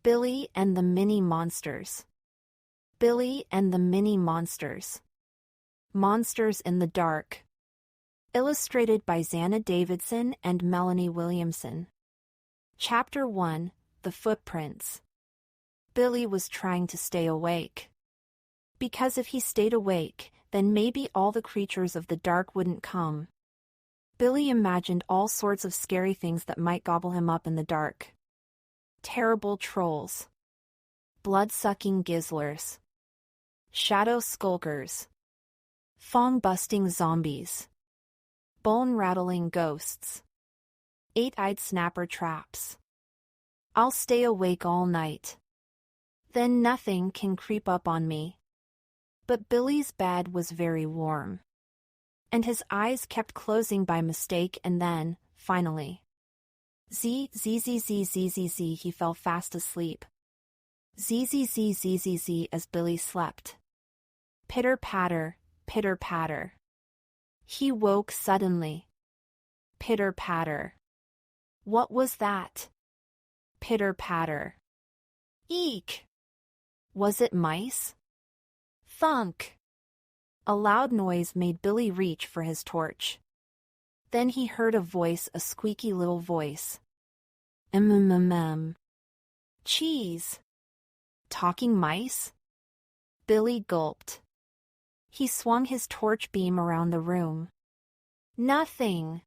Billy and the Mini Monsters. Billy and the Mini Monsters. Monsters in the Dark. Illustrated by Zanna Davidson and Melanie Williamson. Chapter 1, The Footprints. Billy was trying to stay awake. Because if he stayed awake, then maybe all the creatures of the dark wouldn't come. Billy imagined all sorts of scary things that might gobble him up in the dark. Terrible trolls. Blood-sucking gizzlers. Shadow skulkers. Fong-busting zombies. Bone-rattling ghosts. Eight-eyed snapper traps. I'll stay awake all night. Then nothing can creep up on me. But Billy's bed was very warm. And his eyes kept closing by mistake and then, finally. Z, he fell fast asleep. Z, as Billy slept. Pitter-patter, pitter-patter. He woke suddenly. Pitter-patter. What was that? Pitter-patter. Eek! Was it mice? Thunk! A loud noise made Billy reach for his torch. Then he heard a voice, a squeaky little voice. Cheese! Talking mice? Billy gulped. He swung his torch beam around the room. Nothing!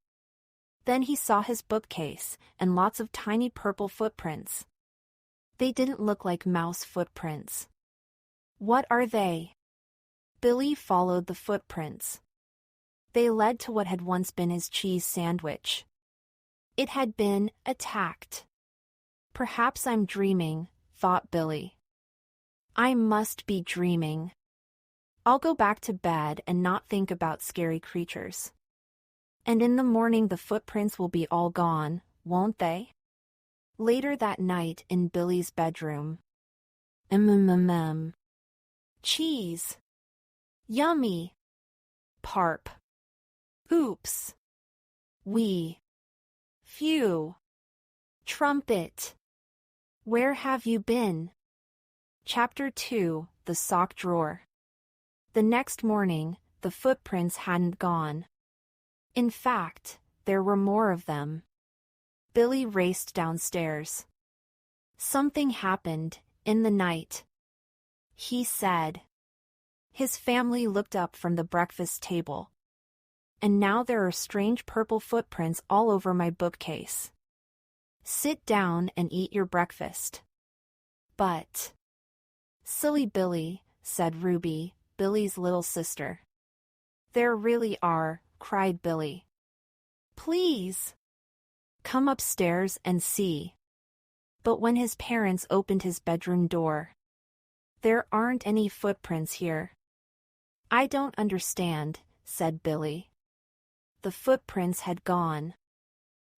Then he saw his bookcase, and lots of tiny purple footprints. They didn't look like mouse footprints. What are they? Billy followed the footprints. They led to what had once been his cheese sandwich. It had been attacked. Perhaps I'm dreaming, thought Billy. I must be dreaming. I'll go back to bed and not think about scary creatures. And in the morning the footprints will be all gone, won't they? Later that night in Billy's bedroom. Cheese. Yummy. Parp. Oops. Wee. Phew. Trumpet. Where have you been? Chapter 2, The Sock Drawer. The next morning, the footprints hadn't gone. In fact, there were more of them. Billy raced downstairs. Something happened, in the night. He said. His family looked up from the breakfast table. And now there are strange purple footprints all over my bookcase. Sit down and eat your breakfast. But. Silly Billy, said Ruby, Billy's little sister. There really are, cried Billy. Please. Come upstairs and see. But when his parents opened his bedroom door. There aren't any footprints here. I don't understand, said Billy. The footprints had gone.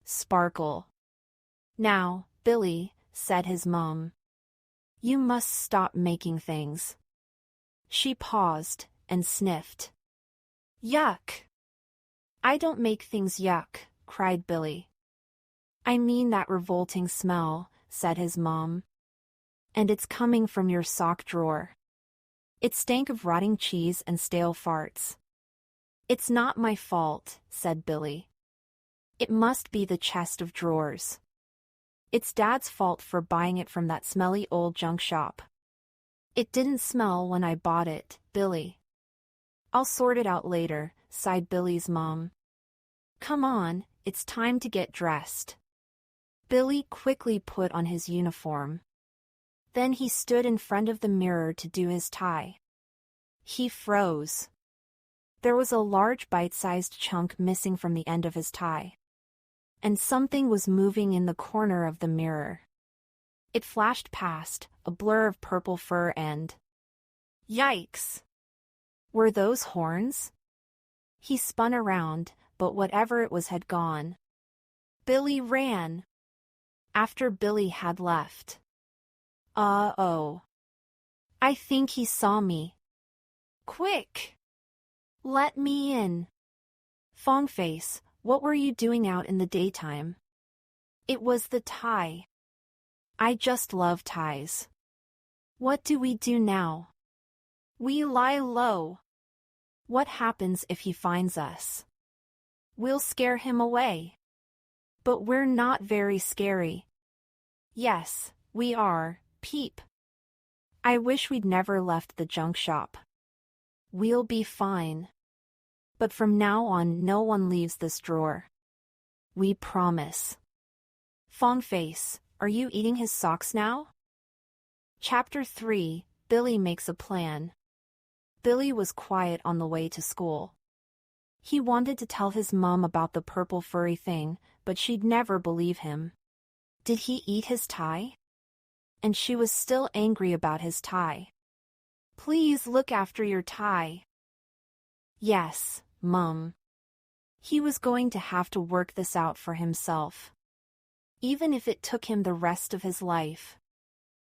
Sparkle. Now, Billy, said his mom. You must stop making things. She paused and sniffed. Yuck! I don't make things yuck, cried Billy. I mean that revolting smell, said his mom. And it's coming from your sock drawer. It stank of rotting cheese and stale farts. It's not my fault, said Billy. It must be the chest of drawers. It's Dad's fault for buying it from that smelly old junk shop. It didn't smell when I bought it, Billy. I'll sort it out later, sighed Billy's mom. Come on, it's time to get dressed. Billy quickly put on his uniform. Then he stood in front of the mirror to do his tie. He froze. There was a large bite-sized chunk missing from the end of his tie. And something was moving in the corner of the mirror. It flashed past, a blur of purple fur and... Yikes! Were those horns? He spun around, but whatever it was had gone. Billy ran. After Billy had left. Uh-oh. I think he saw me. Quick! Let me in. Fongface, what were you doing out in the daytime? It was the tie. I just love ties. What do we do now? We lie low. What happens if he finds us? We'll scare him away. But we're not very scary. Yes, we are, Peep. I wish we'd never left the junk shop. We'll be fine. But from now on no one leaves this drawer. We promise. Fawnface, are you eating his socks now? Chapter 3, Billy makes a plan. Billy was quiet on the way to school. He wanted to tell his mom about the purple furry thing, but she'd never believe him. Did he eat his tie? And she was still angry about his tie. Please look after your tie. Yes, Mum. He was going to have to work this out for himself. Even if it took him the rest of his life.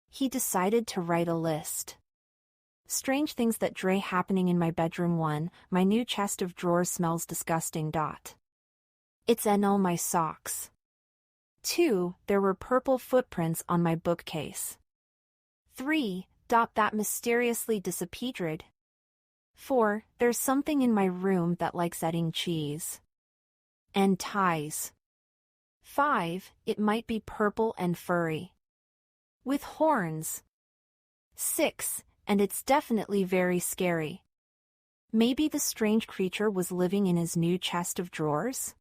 He decided to write a list. Strange things that dray happening in my bedroom. 1. My new chest of drawers smells disgusting. It's in all my socks. 2. There were purple footprints on my bookcase. 3. That mysteriously disappeared. 4. There's something in my room that likes eating cheese. And ties. 5. It might be purple and furry. With horns. 6. And it's definitely very scary. Maybe the strange creature was living in his new chest of drawers?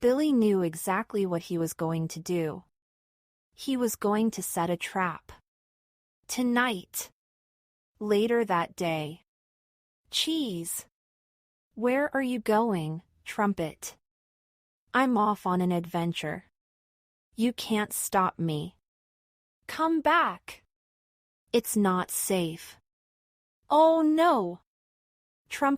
Billy knew exactly what he was going to do. He was going to set a trap. Tonight. Later that day. Cheese. Where are you going, Trumpet? I'm off on an adventure. You can't stop me. Come back. It's not safe. Oh no! Trumpet